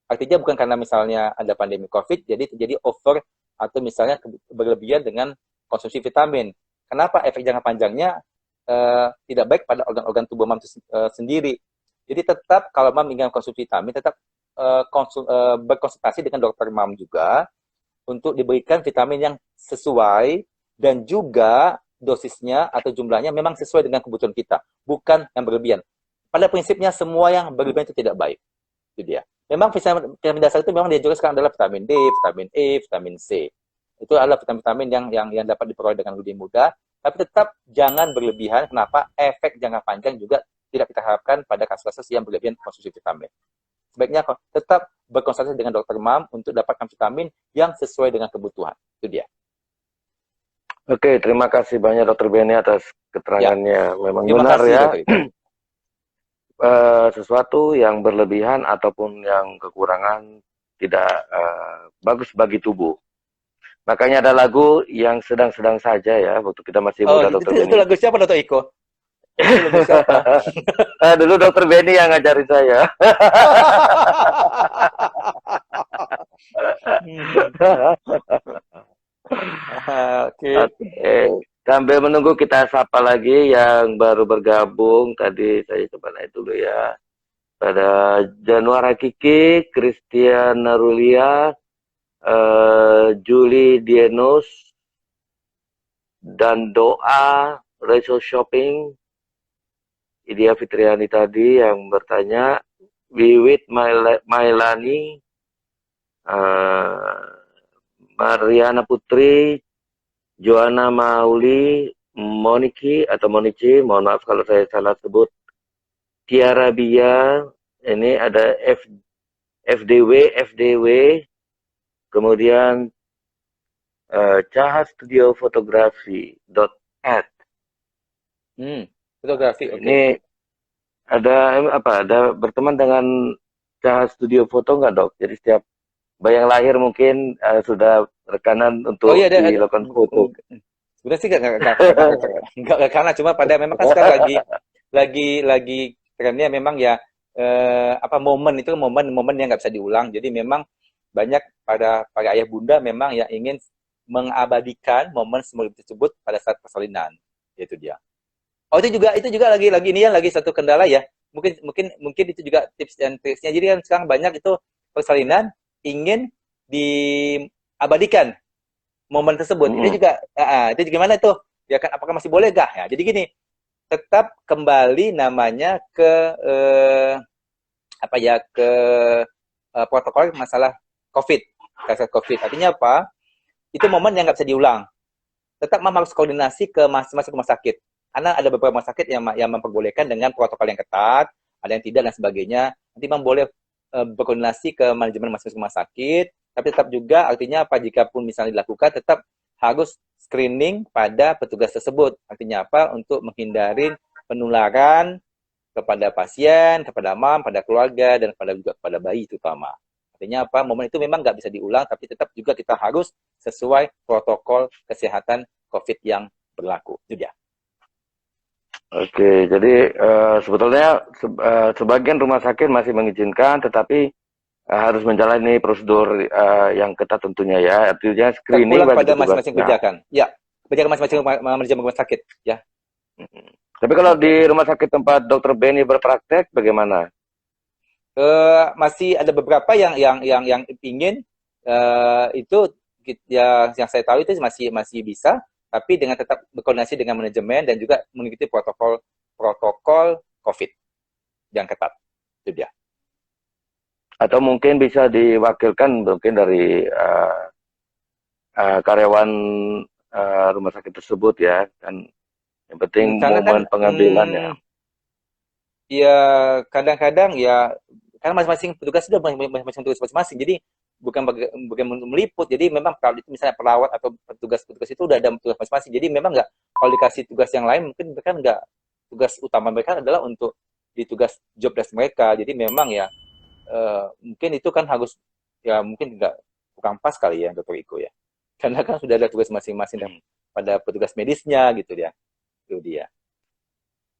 Artinya bukan karena misalnya ada pandemi COVID, jadi terjadi over atau misalnya berlebihan dengan konsumsi vitamin. Kenapa? Efek jangka panjangnya tidak baik pada organ-organ tubuh mam sendiri. Jadi tetap kalau mam ingin konsumsi vitamin, tetap berkonsultasi dengan dokter mam juga untuk diberikan vitamin yang sesuai dan juga dosisnya atau jumlahnya memang sesuai dengan kebutuhan kita, bukan yang berlebihan. Pada prinsipnya semua yang berlebihan itu tidak baik. Itu dia. Memang vitamin dasar itu memang dianjurkan sekarang adalah vitamin D, vitamin E, vitamin C. Itu adalah vitamin-vitamin yang dapat diperoleh dengan lebih mudah, tapi tetap jangan berlebihan. Kenapa? Efek jangka panjang juga tidak kita harapkan pada kasus-kasus yang berlebihan konsumsi vitamin. Sebaiknya tetap berkonsultasi dengan dokter mam untuk dapatkan vitamin yang sesuai dengan kebutuhan. Itu dia. Oke, terima kasih banyak Dokter Benny atas keterangannya. Memang Terima benar kasih, ya. Sesuatu yang berlebihan ataupun yang kekurangan tidak bagus bagi tubuh. Makanya ada lagu yang sedang-sedang saja ya, waktu kita masih muda, Dokter Benny. Itu lagu siapa, Dokter Iko? Itu lagu siapa? Dulu Dokter Benny yang ngajarin saya. Oke. Sambil menunggu kita sapa lagi yang baru bergabung. Tadi saya coba naik dulu ya. Pada Januara Kiki, Christian Narulia, Julie Dienos, dan Doa, Rachel Shopping, Idia Fitriani tadi yang bertanya, Wiwit Mailani, Mariana Putri, Joanna Mauli, Moniki, mohon maaf kalau saya salah sebut, Tiara Bia, ini ada FDW, kemudian Caha Studio Fotografi .at. Fotografi, oke. Ini ada berteman dengan Caha Studio Foto nggak, Dok? Jadi setiap bayang lahir mungkin sudah rekanan untuk dilakukan foto. Sebenarnya sih nggak karena cuma pada memang kan sekarang lagi trennya memang ya momen itu momen yang nggak bisa diulang. Jadi memang banyak pada ayah bunda memang yang ingin mengabadikan momen semula tersebut pada saat persalinan. Itu dia. Oh itu juga lagi ini ya lagi satu kendala ya. Mungkin itu juga tips dan triksnya. Jadi kan sekarang banyak itu persalinan ingin diabadikan momen tersebut. Itu gimana tuh? Ya kan apakah masih boleh gak? Ya, jadi gini, tetap kembali namanya ke protokol masalah COVID. Kasus COVID. Artinya apa? Itu momen yang nggak bisa diulang. Tetap harus koordinasi ke masing-masing rumah sakit. Karena ada beberapa rumah sakit yang memperbolehkan dengan protokol yang ketat, ada yang tidak dan sebagainya. Nanti boleh berkoordinasi ke manajemen masing-masing rumah sakit, tapi tetap juga artinya apa, jika pun misalnya dilakukan tetap harus screening pada petugas tersebut. Artinya apa? Untuk menghindari penularan kepada pasien, kepada mam, pada keluarga, dan juga kepada bayi terutama. Artinya apa? Momen itu memang nggak bisa diulang, tapi tetap juga kita harus sesuai protokol kesehatan COVID yang berlaku. Itu dia. Oke, jadi sebetulnya sebagian rumah sakit masih mengizinkan, tetapi harus menjalani prosedur yang ketat tentunya ya. Artinya screening terpulang pada masing-masing kebijakan. Ya, kebijakan masing-masing manajemen rumah sakit. Ya. Tapi kalau di rumah sakit tempat Dokter Benny berpraktek, bagaimana? Masih ada beberapa yang ingin itu yang saya tahu itu masih bisa. Tapi dengan tetap berkoordinasi dengan manajemen dan juga mengikuti protokol COVID yang ketat. Itu dia. Atau mungkin bisa diwakilkan mungkin dari karyawan rumah sakit tersebut ya. Dan yang penting momen pengambilannya. Ya kadang-kadang ya karena masing-masing petugas sudah masing-masing tugas masing-masing. Jadi bukan meliput, jadi memang kalau itu misalnya perawat atau petugas itu udah ada tugas masing-masing, jadi memang nggak, kalau dikasih tugas yang lain mungkin mereka nggak, tugas utama mereka adalah untuk di tugas job desk mereka, jadi memang ya mungkin itu kan harus ya mungkin nggak, kurang pas kali ya Dokter Iko ya, karena kan sudah ada tugas masing-masing dan pada petugas medisnya gitu ya, itu dia.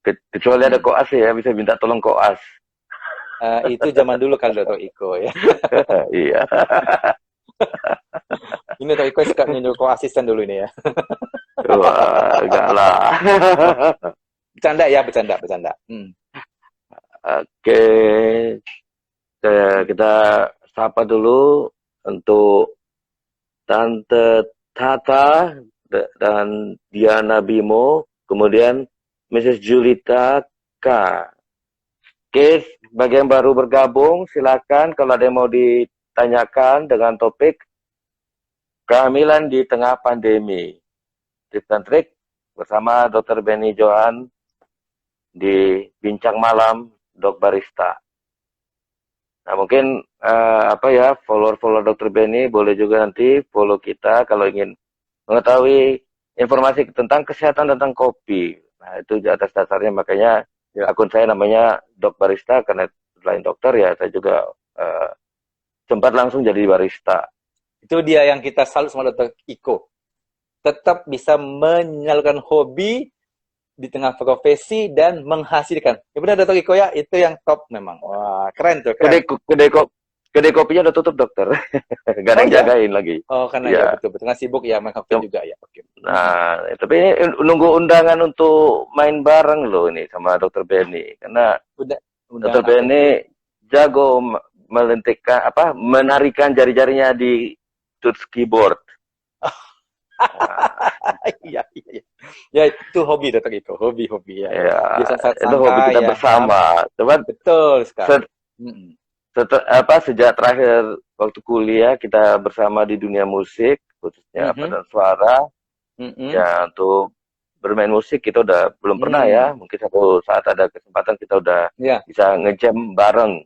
Kecuali ada koas ya, bisa minta tolong koas. Itu zaman dulu kalau Dr. Iko ya. Iya. Ini Dr. Iko suka nyuruh asisten dulu ini ya. Wah, enggak lah. Bercanda ya, bercanda, bercanda. Oke, kita sapa dulu untuk Tante Tata dan Diana Bimo, kemudian Mrs. Julita K. Oke, bagi yang baru bergabung, silakan kalau ada yang mau ditanyakan dengan topik kehamilan di tengah pandemi. Tips dan trik bersama Dr. Benny Johan di Bincang Malam Dok Barista. Nah, mungkin follower Dr. Benny boleh juga nanti follow kita kalau ingin mengetahui informasi tentang kesehatan tentang kopi. Nah, itu di atas dasarnya makanya akun saya namanya Dok Barista karena selain dokter ya saya juga sempat langsung jadi barista. Itu dia yang kita salut sama Dr. Iko. Tetap bisa menyalurkan hobi di tengah profesi dan menghasilkan. Ya benar Dr. Iko ya, itu yang top memang. Wah, keren tuh. Keren. Kedai kopinya udah tutup dokter. Gak ada yang jagain lagi. Oh, karena ya betul-betul sibuk ya main kopi juga ya. Oke. Nah, tapi ini nunggu undangan untuk main bareng loh ini sama Dr. Benny. Karena Dr. Benny jago menarikan jari-jarinya di touch keyboard. Iya. Ya itu hobi Dr. Iko, hobi ya. Itu hobi kita bersama. Cuman betul sekali. Sejak terakhir waktu kuliah kita bersama di dunia musik, khususnya paduan suara. Ya untuk bermain musik kita udah belum pernah ya. Mungkin satu saat ada kesempatan kita udah bisa ngejam bareng.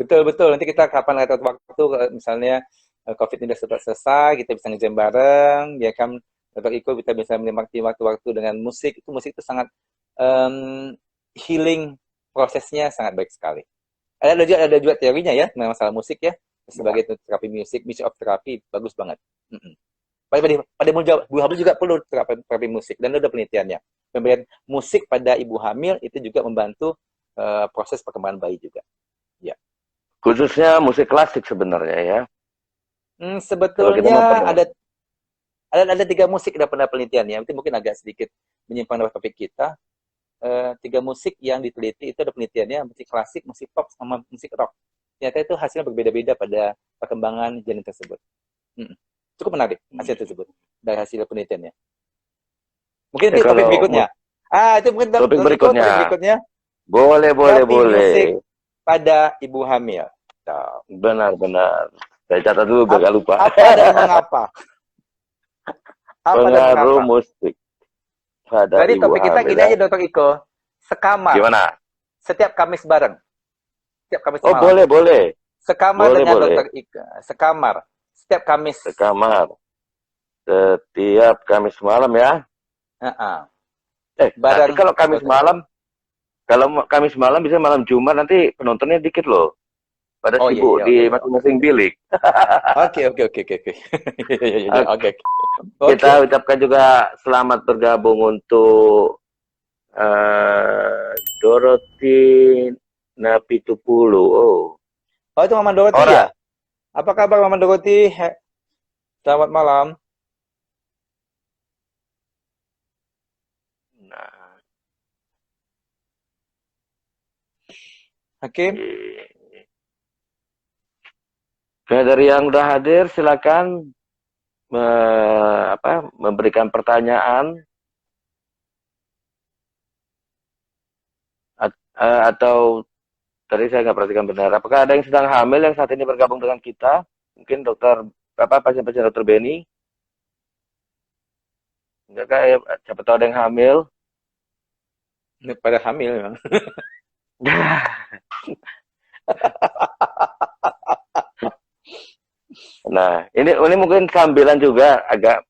Betul. Nanti kita kapan ada waktu misalnya COVID ini sudah selesai, kita bisa ngejam bareng, ya kan Dr. Iko kita bisa menikmati waktu-waktu dengan musik. Musik itu sangat healing, prosesnya sangat baik sekali. Ada juga teorinya ya, masalah musik ya, sebagai terapi music of therapy, bagus banget. Pada ibu hamil juga perlu terapi musik, dan ada penelitiannya. Pemberian musik pada ibu hamil itu juga membantu proses perkembangan bayi juga. Ya. Khususnya musik klasik sebenarnya ya. Sebetulnya ada 3 musik ada penelitiannya. Mungkin agak sedikit menyimpang dari topik kita. 3 musik yang diteliti itu ada penelitiannya, musik klasik, musik pop, sama musik rock. Ternyata itu hasilnya berbeda-beda pada perkembangan janin tersebut. Cukup menarik hasil tersebut dari hasil penelitiannya. Mungkin itu topik berikutnya. Itu mungkin topik berikutnya. Boleh. Musik pada ibu hamil. Benar. Saya catat dulu biar gak lupa. Apa dan mengapa? Pengaruh musik pada Jadi ibu topik kita hamil, gini aja Dr. Iko. Sekamar. Gimana? Setiap Kamis bareng. Setiap Kamis malam. Boleh. Sekamar dengan Dr. Iko. Sekamar. Setiap Kamis. Sekamar. Setiap Kamis malam ya. Bareng. Kalau Kamis malam bisa malam Jumat, nanti penontonnya dikit loh. Pada sibuk di masing-masing bilik. Oke. Kita ucapkan juga selamat bergabung untuk Dorothy Napitupulu. Oh, itu Mama Dorothy ya? Apa kabar Mama Dorothy? Selamat malam. Nah. Oke. Oke, dari yang udah hadir silakan memberikan pertanyaan atau tadi saya nggak perhatikan benar. Apakah ada yang sedang hamil yang saat ini bergabung dengan kita? Mungkin pasien-pasien Dr. Benny? Enggak kayak siapa tahu ada yang hamil? Pada hamil memang. Nah, ini mungkin sambilan juga agak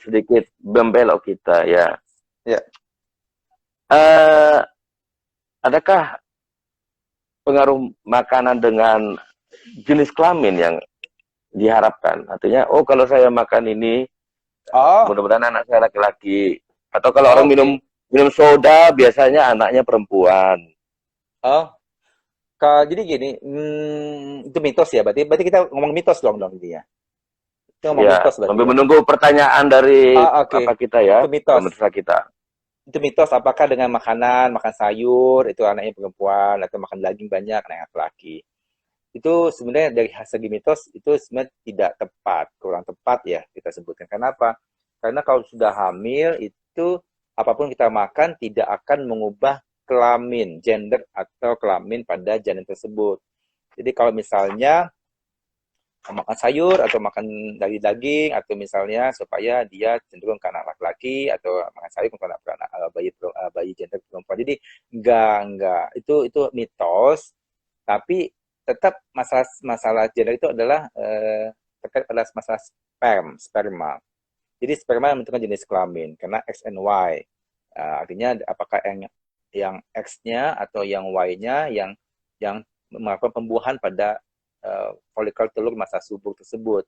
sedikit membelok kita ya. Ya. Adakah pengaruh makanan dengan jenis kelamin yang diharapkan? Artinya, kalau saya makan ini, mudah-mudahan anak saya laki-laki. Atau kalau orang minum soda, biasanya anaknya perempuan. Jadi gini, itu mitos ya, berarti kita ngomong mitos dong ini ya. Kita ngomong Ya, mitos berarti sambil ya. menunggu pertanyaan dari Oke. apa kita ya, Itu mitos. pemirsa kita. Itu mitos apakah dengan makan sayur itu anaknya perempuan atau makan daging banyak anaknya laki. Itu sebenarnya dari segi mitos itu sebenarnya tidak tepat, kurang tepat ya kita sebutkan. Kenapa? Karena kalau sudah hamil itu apapun kita makan tidak akan mengubah kelamin, gender atau kelamin pada janin tersebut. Jadi kalau misalnya makan sayur atau makan daging atau misalnya supaya dia cenderung ke anak laki-laki atau makan sayur ke anak bayi gender perempuan. Jadi enggak itu mitos, tapi tetap masalah gender itu adalah terkait pada masalah sperma. Jadi sperma menentukan jenis kelamin karena X and Y. Artinya apakah yang X-nya atau yang Y-nya yang melakukan pembuahan pada folikel telur masa subur tersebut.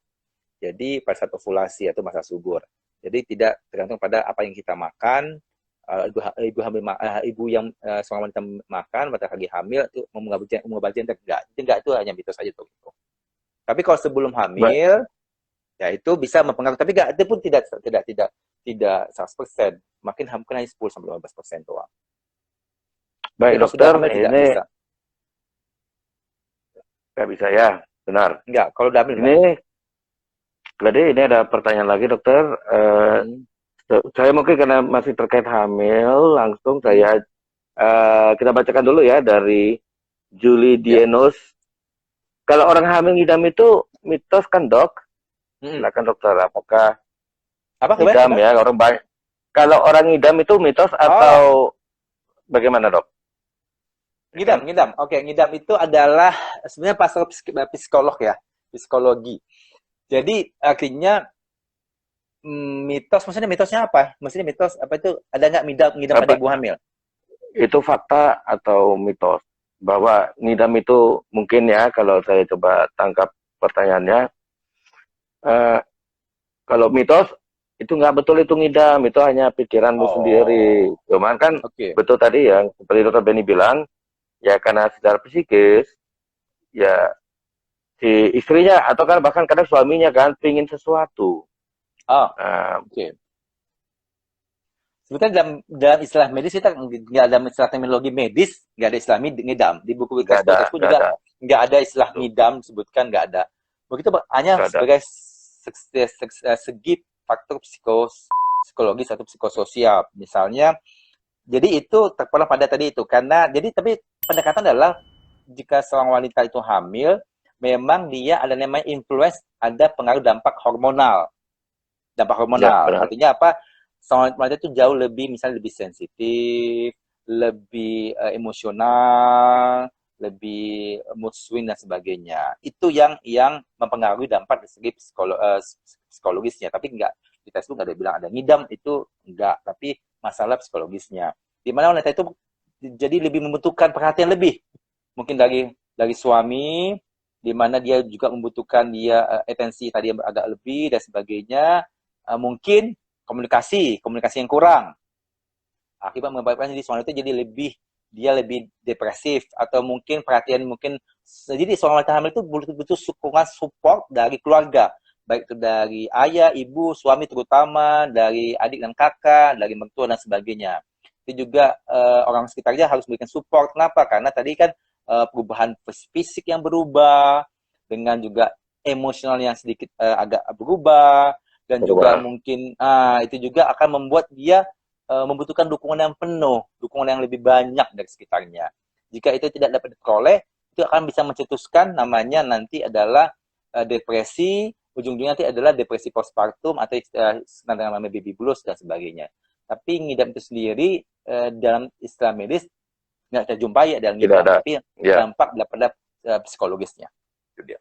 Jadi pada saat ovulasi atau masa subur. Jadi tidak tergantung pada apa yang kita makan. Ibu yang seorang wanita makan pada lagi hamil itu mengubah gender enggak itu hanya mitos saja tuh. Tapi kalau sebelum hamil ya itu bisa mempengaruhi, tapi itu pun tidak 100%. Mungkin hanya 10-15% doang. Baik kalau dokter, sudah hamil tidak ini bisa. nggak bisa ya, benar. Enggak, kalau udah hamil Ini jadi ini ada pertanyaan lagi dokter. Saya mungkin karena masih terkait hamil, langsung saya kita bacakan dulu ya dari Julie Dienos. Kalau orang hamil ngidam itu mitos kan dok? Silakan dokter, apakah ngidam ya orang banyak? Kalau orang ngidam itu mitos atau bagaimana dok? Ngidam. Oke, ngidam itu adalah sebenarnya pasal psikolog ya, psikologi. Jadi akhirnya maksudnya mitosnya apa? Maksudnya mitos apa itu ada nggak ngidam pada ibu hamil? Itu fakta atau mitos? Bahwa ngidam itu mungkin ya, kalau saya coba tangkap pertanyaannya, kalau mitos itu nggak betul itu ngidam, itu hanya pikiranmu sendiri. Cuman kan betul tadi yang seperti dokter Benny bilang, ya karena secara psikis, ya si istrinya atau kan bahkan kadang suaminya kan pingin sesuatu. Sebetulnya dalam istilah medis kita nggak ada istilah terminologi medis, nggak ada istilah ngidam. Di buku textbook juga nggak ada istilah ngidam disebutkan, nggak ada. Begitu hanya sebagai segi faktor psikologis atau psikososial. Misalnya, jadi itu terpulang pada tadi itu. Karena jadi tapi pendekatan adalah jika seorang wanita itu hamil, memang dia ada namanya influence, ada pengaruh dampak hormonal. Artinya apa? Seorang wanita itu jauh lebih, misalnya lebih sensitif, lebih emosional, lebih mood swing dan sebagainya. Itu yang mempengaruhi dampak dari segi psikologisnya. Tapi enggak, di textbook nggak ada bilang ada ngidam, itu enggak. Tapi masalah psikologisnya. Di mana wanita itu jadi lebih membutuhkan perhatian lebih. Mungkin dari suami, di mana dia juga membutuhkan atensi tadi yang agak lebih dan sebagainya. Mungkin komunikasi yang kurang. Akibat menyebabkan jadi seorang itu jadi lebih depresif atau mungkin perhatian jadi seorang wanita hamil itu butuh sokongan support dari keluarga, baik itu dari ayah, ibu, suami terutama, dari adik dan kakak, dari mertua dan sebagainya. Itu juga orang sekitarnya harus memberikan support. Kenapa? Karena tadi kan perubahan fisik yang berubah, dengan juga emosional yang sedikit agak berubah, dan juga mungkin itu juga akan membuat dia membutuhkan dukungan yang penuh, dukungan yang lebih banyak dari sekitarnya. Jika itu tidak dapat diperoleh, itu akan bisa mencetuskan namanya nanti adalah depresi, ujung-ujungnya nanti adalah depresi postpartum atau namanya baby blues dan sebagainya. Tapi ngidam itu sendiri dalam istilah medis nggak kita jumpai ya dalam ngidam, tapi dampak pada psikologisnya. Itu dia.